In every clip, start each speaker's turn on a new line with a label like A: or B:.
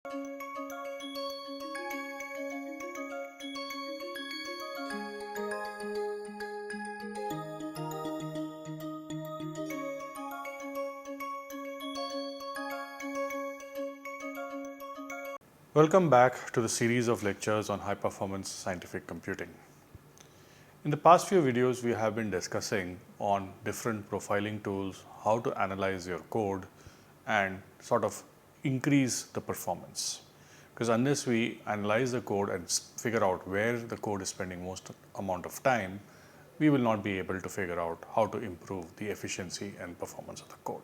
A: Welcome back to the series of lectures on high-performance scientific computing. In the past few videos, we have been discussing on different profiling tools, how to analyze your code and sort of increase the performance. Because unless we analyze the code and figure out where the code is spending most amount of time, we will not be able to figure out how to improve the efficiency and performance of the code.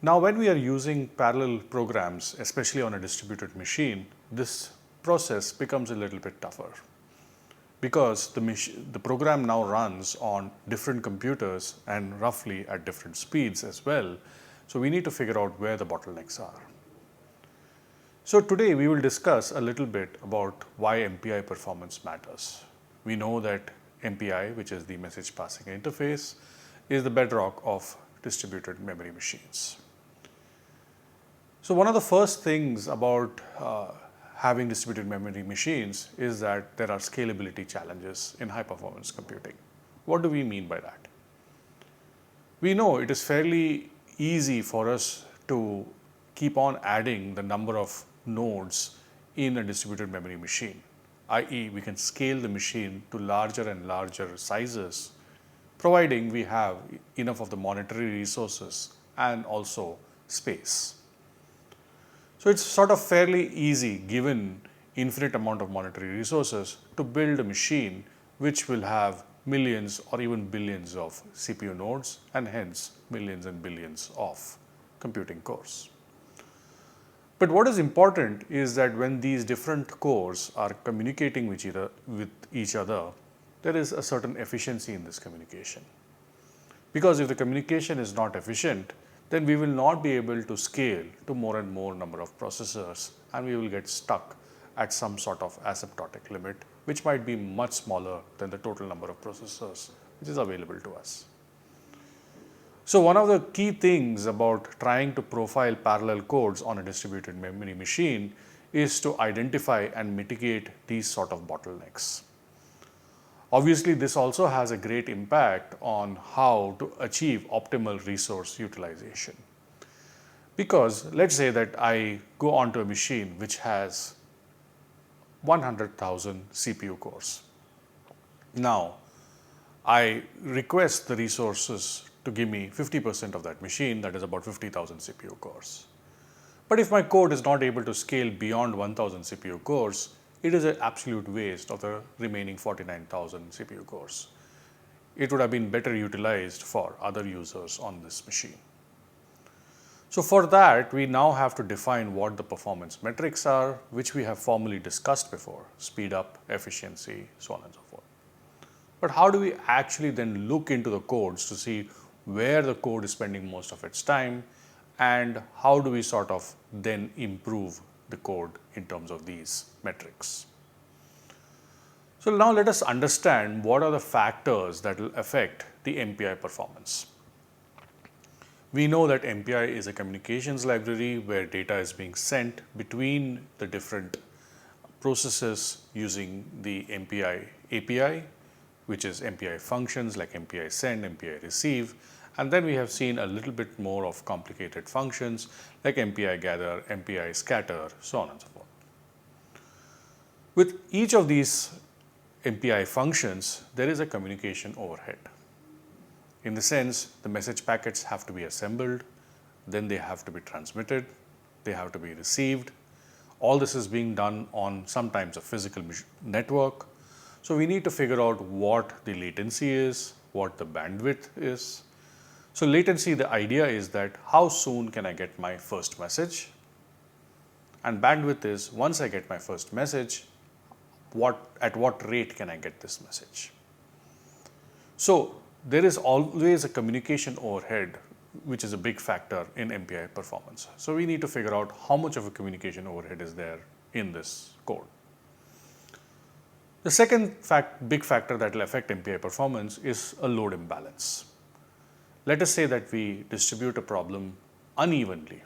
A: Now, when we are using parallel programs, especially on a distributed machine, this process becomes a little bit tougher because the program now runs on different computers and roughly at different speeds as well. So, we need to figure out where the bottlenecks are. So, today we will discuss a little bit about why MPI performance matters. We know that MPI, which is the message passing interface, is the bedrock of distributed memory machines. So, one of the first things about having distributed memory machines is that there are scalability challenges in high performance computing. What do we mean by that? We know it is fairly easy for us to keep on adding the number of nodes in a distributed memory machine, i.e., we can scale the machine to larger and larger sizes, providing we have enough of the monetary resources and also space. So, it's sort of fairly easy, given infinite amount of monetary resources, to build a machine which will have millions or even billions of CPU nodes and hence millions and billions of computing cores. But what is important is that when these different cores are communicating with each other, there is a certain efficiency in this communication. Because if the communication is not efficient, then we will not be able to scale to more and more number of processors, and we will get stuck at some sort of asymptotic limit, which might be much smaller than the total number of processors which is available to us. So, one of the key things about trying to profile parallel codes on a distributed memory machine is to identify and mitigate these sort of bottlenecks. Obviously, this also has a great impact on how to achieve optimal resource utilization. Because let's say that I go onto a machine which has 100,000 CPU cores. Now, I request the resources to give me 50% of that machine, that is about 50,000 CPU cores. But if my code is not able to scale beyond 1,000 CPU cores, it is an absolute waste of the remaining 49,000 CPU cores. It would have been better utilized for other users on this machine. So, for that, we now have to define what the performance metrics are, which we have formally discussed before: speed up, efficiency, so on and so forth. But how do we actually then look into the codes to see where the code is spending most of its time, and how do we sort of then improve the code in terms of these metrics? So, now let us understand what are the factors that will affect the MPI performance. We know that MPI is a communications library where data is being sent between the different processes using the MPI API, which is MPI functions like MPI send, MPI receive, and then we have seen a little bit more of complicated functions like MPI gather, MPI scatter, so on and so forth. With each of these MPI functions, there is a communication overhead. In the sense, the message packets have to be assembled, then they have to be transmitted, they have to be received. All this is being done on sometimes a physical network. So, we need to figure out what the latency is, what the bandwidth is. So, latency, the idea is that how soon can I get my first message, and bandwidth is once I get my first message, at what rate can I get this message. So, there is always a communication overhead, which is a big factor in MPI performance. So, we need to figure out how much of a communication overhead is there in this code. The second big factor that will affect MPI performance is a load imbalance. Let us say that we distribute a problem unevenly.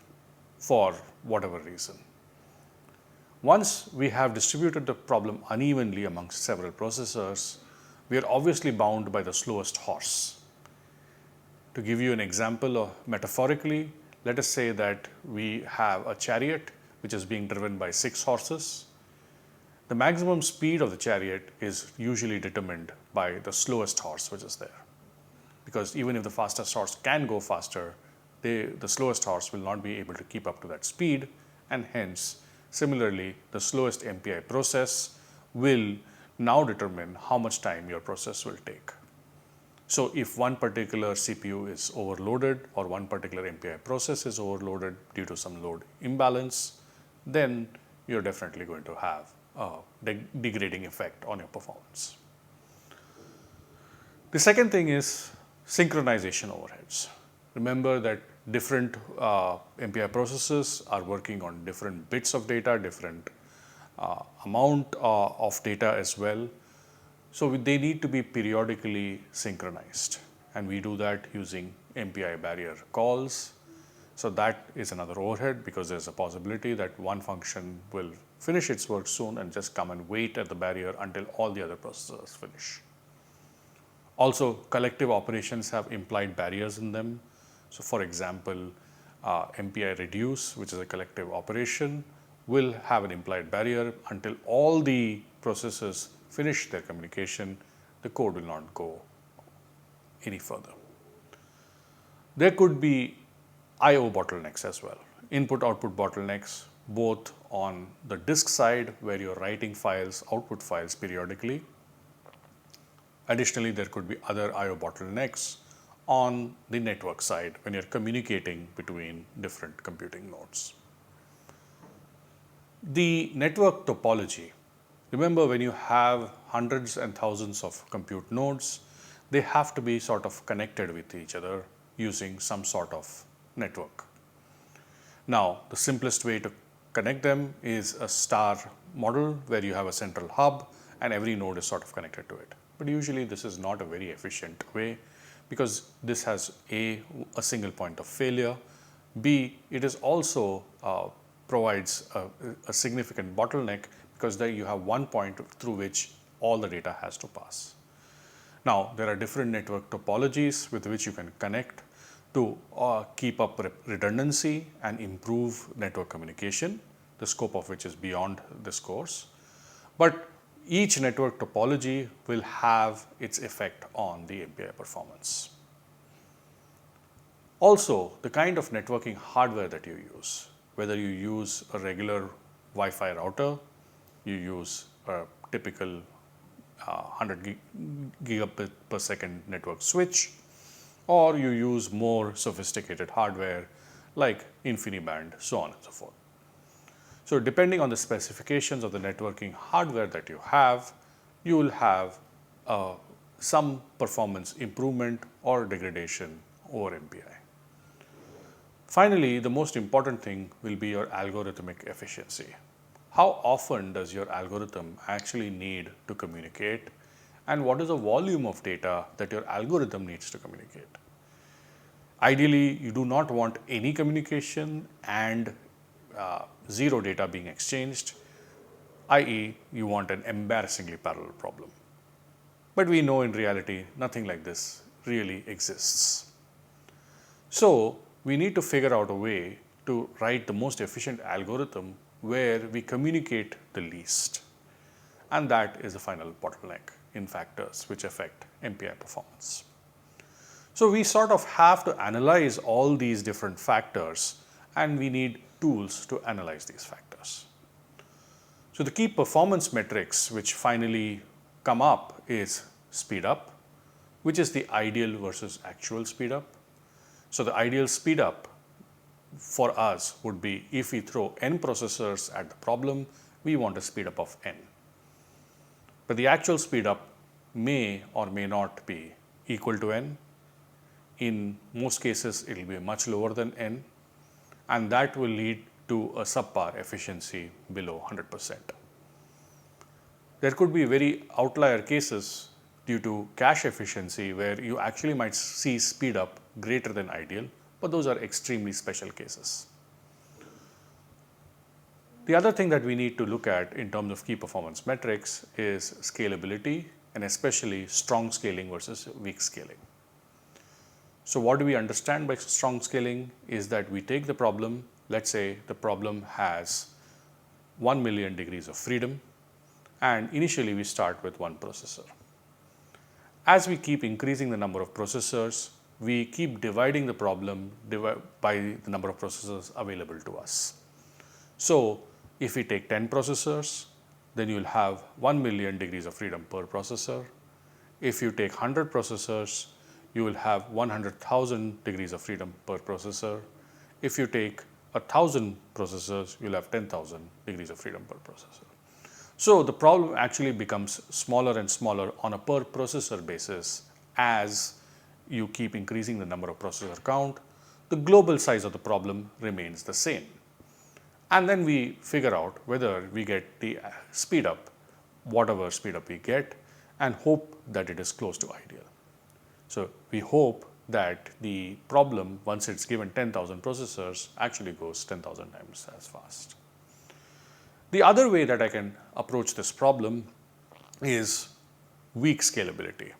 A: for whatever reason. Once we have distributed the problem unevenly amongst several processors, we are obviously bound by the slowest horse. To give you an example, metaphorically, let us say that we have a chariot which is being driven by 6 horses. The maximum speed of the chariot is usually determined by the slowest horse which is there. Because even if the fastest horse can go faster, the slowest horse will not be able to keep up to that speed, and hence, similarly, the slowest MPI process will now determine how much time your process will take. So if one particular CPU is overloaded or one particular MPI process is overloaded due to some load imbalance, then you're definitely going to have a degrading effect on your performance. The second thing is synchronization overheads. Remember that different MPI processes are working on different bits of data, different amount of data as well. So they need to be periodically synchronized, and we do that using MPI barrier calls. So that is another overhead, because there's a possibility that one function will finish its work soon and just come and wait at the barrier until all the other processors finish. Also, collective operations have implied barriers in them. So for example, MPI reduce, which is a collective operation, will have an implied barrier until all the processes finish their communication. The code will not go any further. There could be I/O bottlenecks as well, input-output bottlenecks, both on the disk side where you're writing files, output files periodically. Additionally, there could be other I/O bottlenecks on the network side when you're communicating between different computing nodes. The network topology. Remember, when you have hundreds and thousands of compute nodes, they have to be sort of connected with each other using some sort of network. Now, the simplest way to connect them is a star model where you have a central hub and every node is sort of connected to it. But usually this is not a very efficient way, because this has a single point of failure. B, it is also provides a significant bottleneck, because there you have one point through which all the data has to pass. Now, there are different network topologies with which you can connect to keep up redundancy and improve network communication, the scope of which is beyond this course. But each network topology will have its effect on the MPI performance. Also, the kind of networking hardware that you use, whether you use a regular Wi-Fi router, you use a typical 100 gigabit per second network switch, or you use more sophisticated hardware like InfiniBand, so on and so forth. So depending on the specifications of the networking hardware that you have, you will have some performance improvement or degradation over MPI. Finally, the most important thing will be your algorithmic efficiency. How often does your algorithm actually need to communicate, and what is the volume of data that your algorithm needs to communicate? Ideally, you do not want any communication and zero data being exchanged, i.e., you want an embarrassingly parallel problem. But we know in reality nothing like this really exists. So we need to figure out a way to write the most efficient algorithm where we communicate the least. And that is the final bottleneck in factors which affect MPI performance. So we sort of have to analyze all these different factors, and we need tools to analyze these factors. So the key performance metrics which finally come up is speed up, which is the ideal versus actual speed up. So the ideal speed up for us would be, if we throw n processors at the problem, we want a speed up of n. But the actual speed up may or may not be equal to n. In most cases, it will be much lower than n, and that will lead to a subpar efficiency below 100%. There could be very outlier cases due to cache efficiency where you actually might see speed up greater than ideal, but those are extremely special cases. The other thing that we need to look at in terms of key performance metrics is scalability, and especially strong scaling versus weak scaling. So what do we understand by strong scaling is that we take the problem, let's say the problem has 1 million degrees of freedom, and initially we start with one processor. As we keep increasing the number of processors, we keep dividing the problem by the number of processors available to us. So if we take 10 processors, then you will have 1 million degrees of freedom per processor. If you take 100 processors, you will have 100,000 degrees of freedom per processor. If you take 1,000 processors, you will have 10,000 degrees of freedom per processor. So the problem actually becomes smaller and smaller on a per processor basis as you keep increasing the number of processor count. The global size of the problem remains the same. And then we figure out whether we get the speed up, whatever speed up we get, and hope that it is close to ideal. So we hope that the problem, once it's given 10,000 processors, actually goes 10,000 times as fast. The other way that I can approach this problem is weak scalability.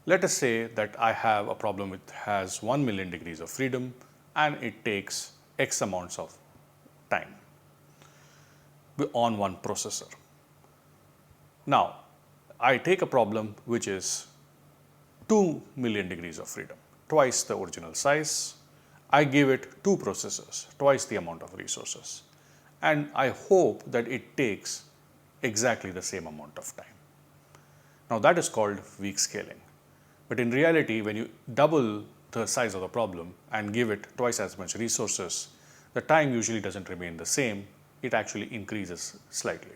A: Let us say that I have a problem which has 1 million degrees of freedom and it takes X amounts of time on one processor. Now, I take a problem which is 2 million degrees of freedom, twice the original size. I give it 2 processors, twice the amount of resources, and I hope that it takes exactly the same amount of time. Now, that is called weak scaling. But in reality, when you double the size of the problem and give it twice as much resources, the time usually doesn't remain the same, it actually increases slightly.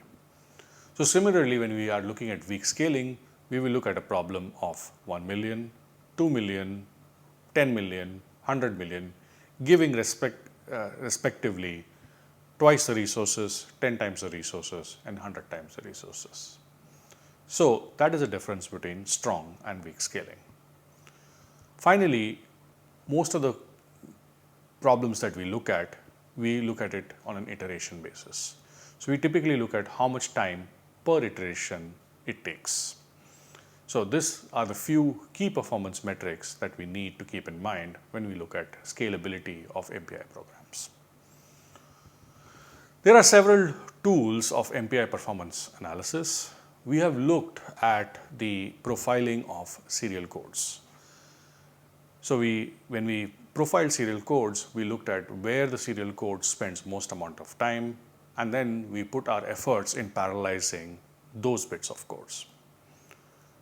A: So similarly, when we are looking at weak scaling, we will look at a problem of 1 million, 2 million, 10 million, 100 million, giving respectively twice the resources, 10 times the resources, and 100 times the resources. So that is the difference between strong and weak scaling. Finally, most of the problems that we look at it on an iteration basis. So we typically look at how much time per iteration it takes. So these are the few key performance metrics that we need to keep in mind when we look at scalability of MPI programs. There are several tools of MPI performance analysis. We have looked at the profiling of serial codes. So when we profiled serial codes, we looked at where the serial code spends most amount of time, and then we put our efforts in parallelizing those bits of codes.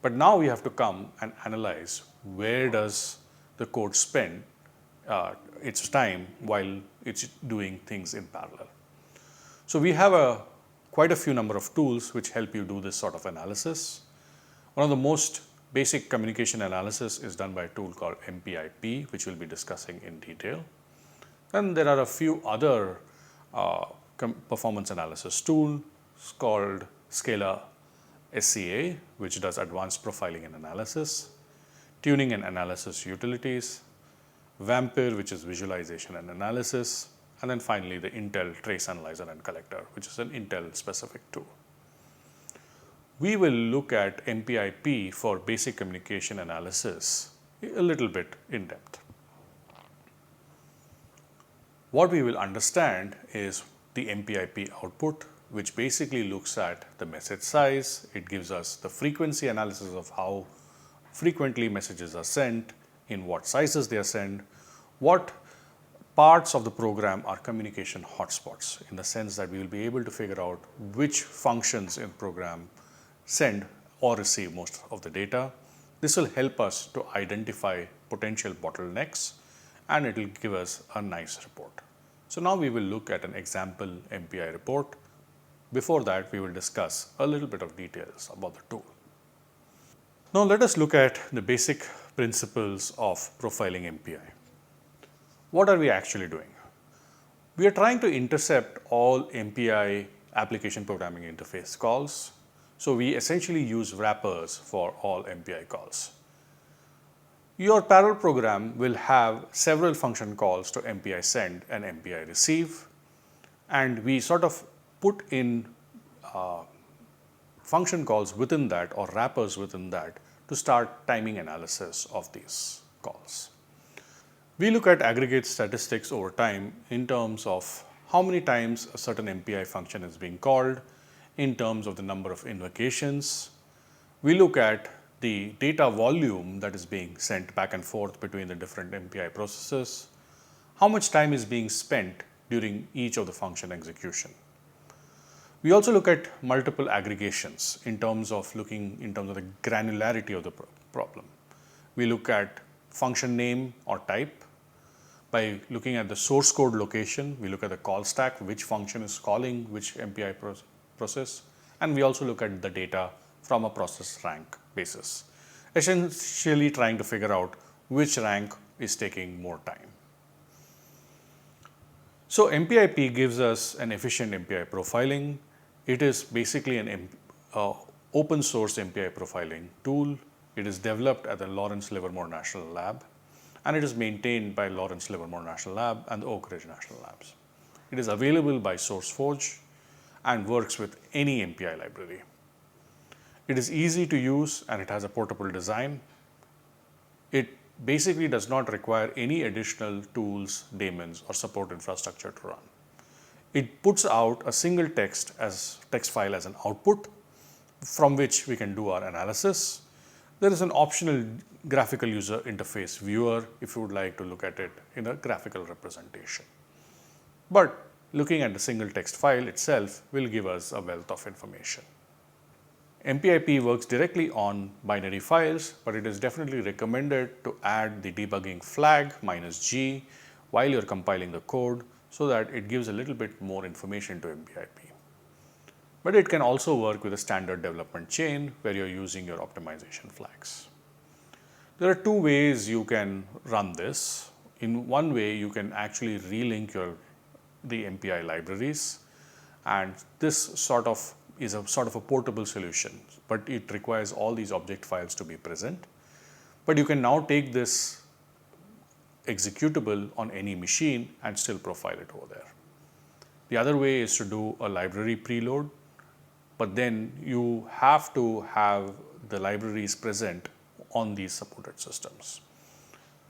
A: But now we have to come and analyze where does the code spend its time while it's doing things in parallel. So we have quite a few number of tools which help you do this sort of analysis. One of the most basic communication analysis is done by a tool called MPI, which we'll be discussing in detail. And there are a few other performance analysis tools called Scala SCA, which does advanced profiling and analysis, tuning and analysis utilities, Vampire, which is visualization and analysis, and then finally the Intel Trace Analyzer and Collector, which is an Intel specific tool. We will look at MPI for basic communication analysis a little bit in depth. What we will understand is the MPI output, which basically looks at the message size. It gives us the frequency analysis of how frequently messages are sent, in what sizes they are sent, what parts of the program are communication hotspots, in the sense that we will be able to figure out which functions in program send or receive most of the data. This will help us to identify potential bottlenecks, and it will give us a nice report. So now we will look at an example MPI report. Before that, we will discuss a little bit of details about the tool. Now let us look at the basic principles of profiling MPI. What are we actually doing? We are trying to intercept all MPI application programming interface calls. So we essentially use wrappers for all MPI calls. Your parallel program will have several function calls to MPI send and MPI receive, and we sort of put in function calls within that or wrappers within that to start timing analysis of these calls. We look at aggregate statistics over time in terms of how many times a certain MPI function is being called, in terms of the number of invocations. We look at the data volume that is being sent back and forth between the different MPI processes, how much time is being spent during each of the function execution. We also look at multiple aggregations in terms of the granularity of the problem. We look at function name or type. By looking at the source code location, we look at the call stack, which function is calling which MPI process, and we also look at the data from a process rank basis, essentially trying to figure out which rank is taking more time. So MPIP gives us an efficient MPI profiling. It is basically an open source MPI profiling tool. It is developed at the Lawrence Livermore National Lab, and it is maintained by Lawrence Livermore National Lab and the Oak Ridge National Labs. It is available by SourceForge and works with any MPI library. It is easy to use and it has a portable design. It basically does not require any additional tools, daemons, or support infrastructure to run. It puts out a single text file as an output from which we can do our analysis. There is an optional graphical user interface viewer if you would like to look at it in a graphical representation. But looking at the single text file itself will give us a wealth of information. MPIP works directly on binary files, but it is definitely recommended to add the debugging flag -G while you're compiling the code so that it gives a little bit more information to MPIP. But it can also work with a standard development chain where you're using your optimization flags. There are two ways you can run this. In one way, you can actually relink the MPI libraries, and this is a sort of a portable solution, but it requires all these object files to be present. But you can now take this executable on any machine and still profile it over there. The other way is to do a library preload, but then you have to have the libraries present on these supported systems.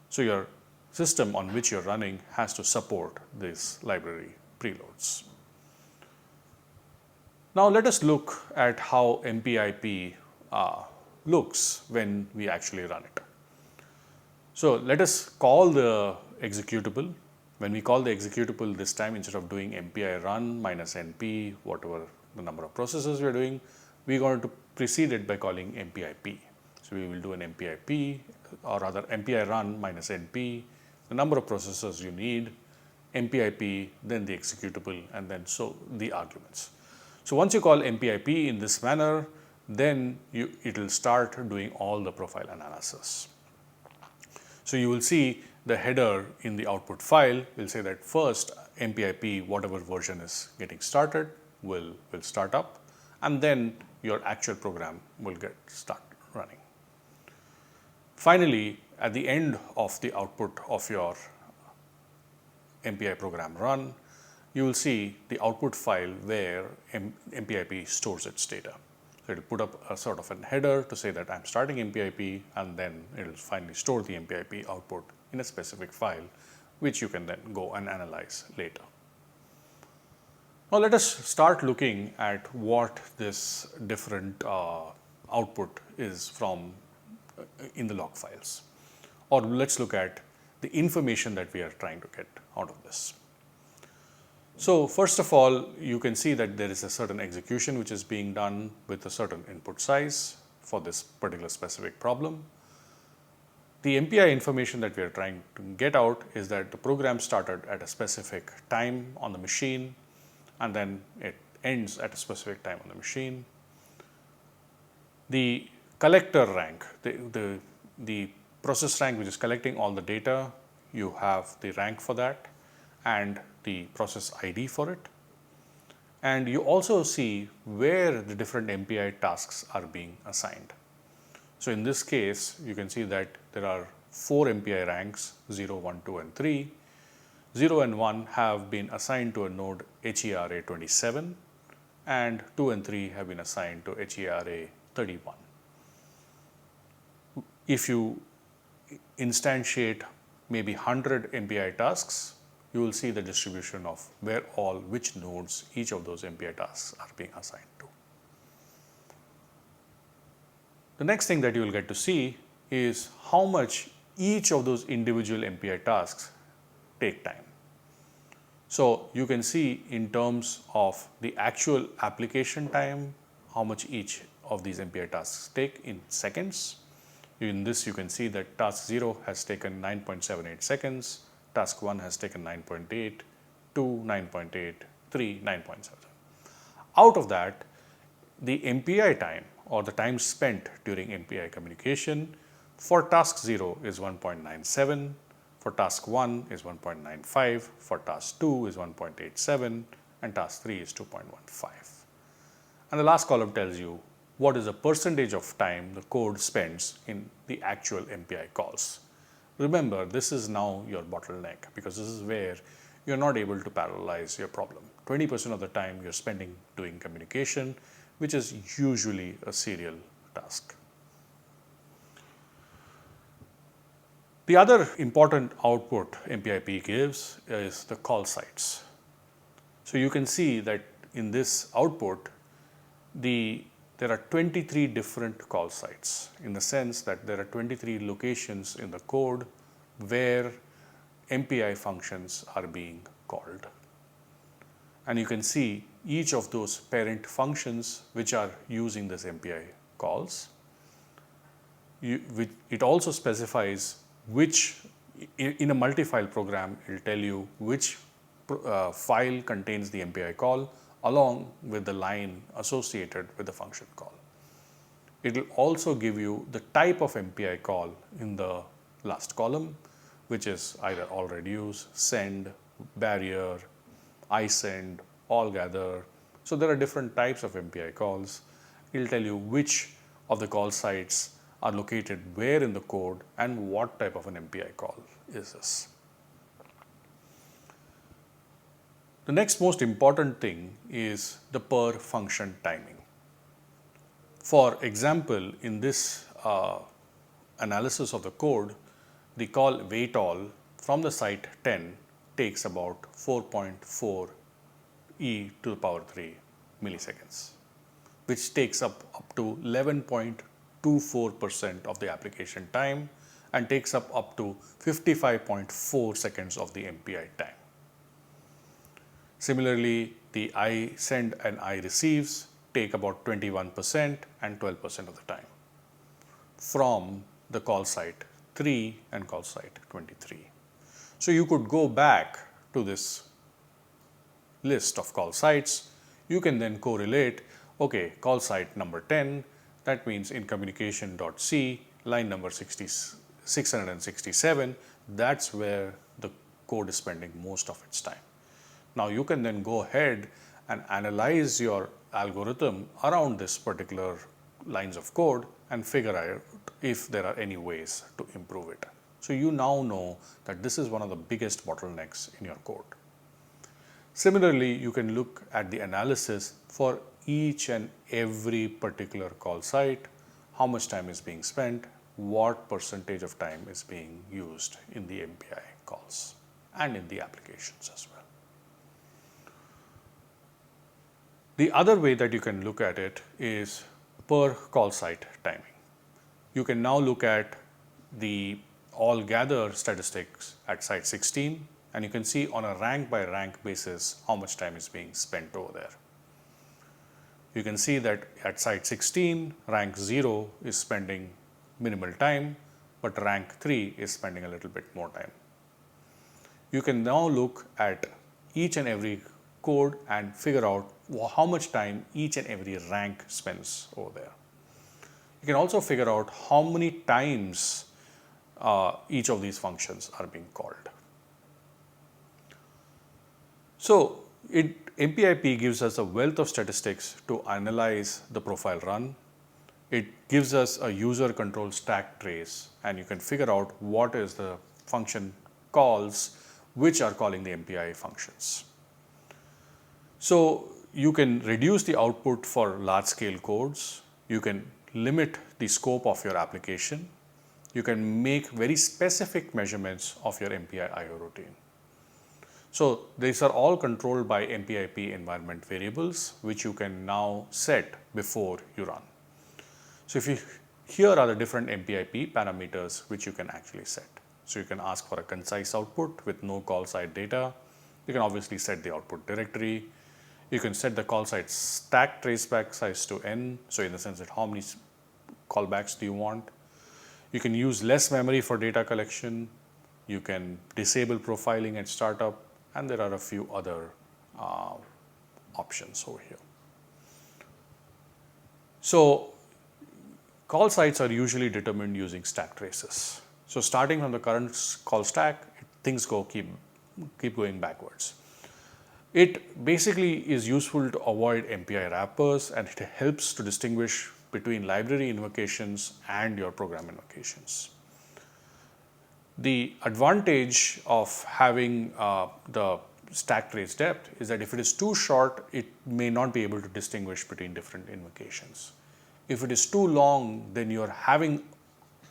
A: So your system on which you're running has to support these library preloads. Now let us look at how MPIP looks when we actually run it. So let us call the executable. When we call the executable this time, instead of doing MPI run -np, whatever the number of processes we are doing, we are going to precede it by calling MPIP. So we will do an MPIP, or rather MPI run -np, the number of processes you need, MPIP, then the executable, and then so the arguments. So once you call MPIP in this manner, then it will start doing all the profile analysis. So you will see the header in the output file will say that first MPIP, whatever version is getting started, will start up, and then your actual program will start running. Finally, at the end of the output of your MPI program run, you will see the output file where MPIP stores its data. So it will put up a sort of a header to say that I'm starting MPIP, and then it will finally store the MPIP output in a specific file, which you can then go and analyze later. Now let us start looking at what this different output is from in the log files. Or let's look at the information that we are trying to get out of this. So first of all, you can see that there is a certain execution which is being done with a certain input size for this particular specific problem. The MPI information that we are trying to get out is that the program started at a specific time on the machine, and then it ends at a specific time on the machine. The collector rank, the process rank which is collecting all the data, you have the rank for that and the process ID for it. And you also see where the different MPI tasks are being assigned. So in this case, you can see that there are 4 MPI ranks, 0, 1, 2, and 3. 0 and 1 have been assigned to a node HERA27, and 2 and 3 have been assigned to HERA 31. If you instantiate maybe 100 MPI tasks, you will see the distribution of which nodes each of those MPI tasks are being assigned to. The next thing that you will get to see is how much each of those individual MPI tasks take time. So you can see in terms of the actual application time, how much each of these MPI tasks take in seconds. In this, you can see that task 0 has taken 9.78 seconds, task 1 has taken 9.8, 2, 9.8, 3, 9.7. Out of that, the MPI time or the time spent during MPI communication for task 0 is 1.97, for task 1 is 1.95, for task 2 is 1.87, and task 3 is 2.15. And the last column tells you what is the percentage of time the code spends in the actual MPI calls. Remember, this is now your bottleneck because this is where you're not able to parallelize your problem. 20% of the time you're spending doing communication, which is usually a serial task. The other important output MPIP gives is the call sites. So you can see that in this output, there are 23 different call sites in the sense that there are 23 locations in the code where MPI functions are being called. And you can see each of those parent functions which are using this MPI calls. It also specifies which, in a multi-file program, it will tell you which file contains the MPI call along with the line associated with the function call. It will also give you the type of MPI call in the last column, which is either all reduce, send, barrier, iSend, all gather. So there are different types of MPI calls. It will tell you which of the call sites are located where in the code and what type of an MPI call is this. The next most important thing is the per function timing. For example, in this analysis of the code, the call wait all from the site 10 takes about 4.4 e to the power 3 milliseconds, which takes up to 11.24% of the application time and takes up to 55.4 seconds of the MPI time. Similarly, the I send and I receives take about 21% and 12% of the time from the call site 3 and call site 23. So you could go back to this list of call sites. You can then correlate, okay, call site number 10, that means in communication.c, line number 667, that's where the code is spending most of its time. Now you can then go ahead and analyze your algorithm around this particular lines of code and figure out if there are any ways to improve it. So you now know that this is one of the biggest bottlenecks in your code. Similarly, you can look at the analysis for each and every particular call site, how much time is being spent, what percentage of time is being used in the MPI calls and in the applications as well. The other way that you can look at it is per call site timing. You can now look at the all gather statistics at site 16 and you can see on a rank by rank basis how much time is being spent over there. You can see that at site 16, rank 0 is spending minimal time, but rank 3 is spending a little bit more time. You can now look at each and every code and figure out how much time each and every rank spends over there. You can also figure out how many times each of these functions are being called. So MPIP gives us a wealth of statistics to analyze the profile run. It gives us a user control stack trace and you can figure out what is the function calls which are calling the MPI functions. So you can reduce the output for large scale codes, you can limit the scope of your application, you can make very specific measurements of your MPI IO routine. So these are all controlled by MPIP environment variables, which you can now set before you run. So here are the different MPIP parameters which you can actually set. So you can ask for a concise output with no call site data. You can obviously set the output directory. You can set the call site stack traceback size to n. So in the sense that how many callbacks do you want? You can use less memory for data collection. You can disable profiling at startup, and there are a few other options over here. So call sites are usually determined using stack traces. So starting from the current call stack, things keep going backwards. It basically is useful to avoid MPI wrappers, and it helps to distinguish between library invocations and your program invocations. The advantage of having the stack trace depth is that if it is too short, it may not be able to distinguish between different invocations. If it is too long, then you are having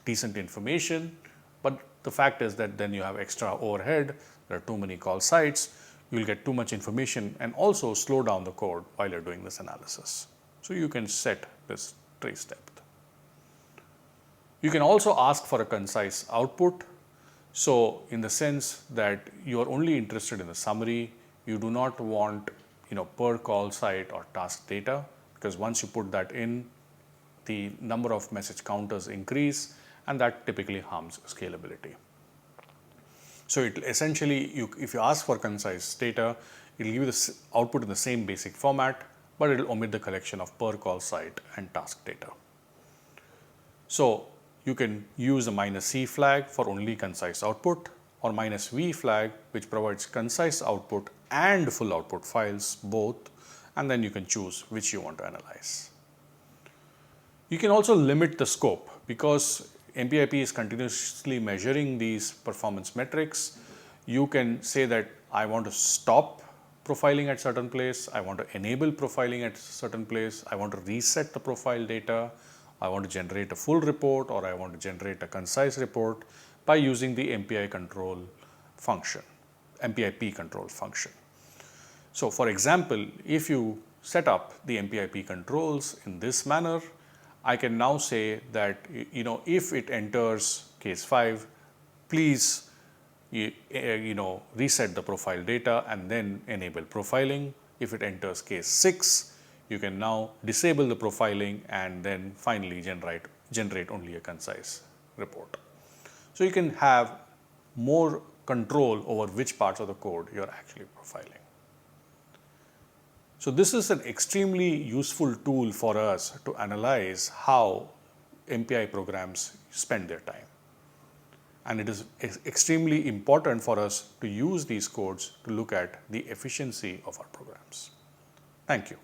A: decent information, but the fact is that then you have extra overhead, there are too many call sites, you will get too much information and also slow down the code while you are doing this analysis. So you can set this trace depth. You can also ask for a concise output. So in the sense that you are only interested in the summary, you do not want per call site or task data, because once you put that in, the number of message counters increase, and that typically harms scalability. So it essentially, if you ask for concise data, it will give you the output in the same basic format, but it will omit the collection of per call site and task data. So you can use a -c flag for only concise output, or -v flag, which provides concise output and full output files both, and then you can choose which you want to analyze. You can also limit the scope, because MPIP is continuously measuring these performance metrics. You can say that I want to stop profiling at certain place, I want to enable profiling at certain place, I want to reset the profile data, I want to generate a full report, or I want to generate a concise report by using the MPI control function, MPIP control function. So for example, if you set up the MPIP controls in this manner, I can now say that if it enters case 5, please reset the profile data and then enable profiling. If it enters case 6, you can now disable the profiling and then finally generate only a concise report. So you can have more control over which parts of the code you are actually profiling. So this is an extremely useful tool for us to analyze how MPI programs spend their time. And it is extremely important for us to use these codes to look at the efficiency of our programs. Thank you.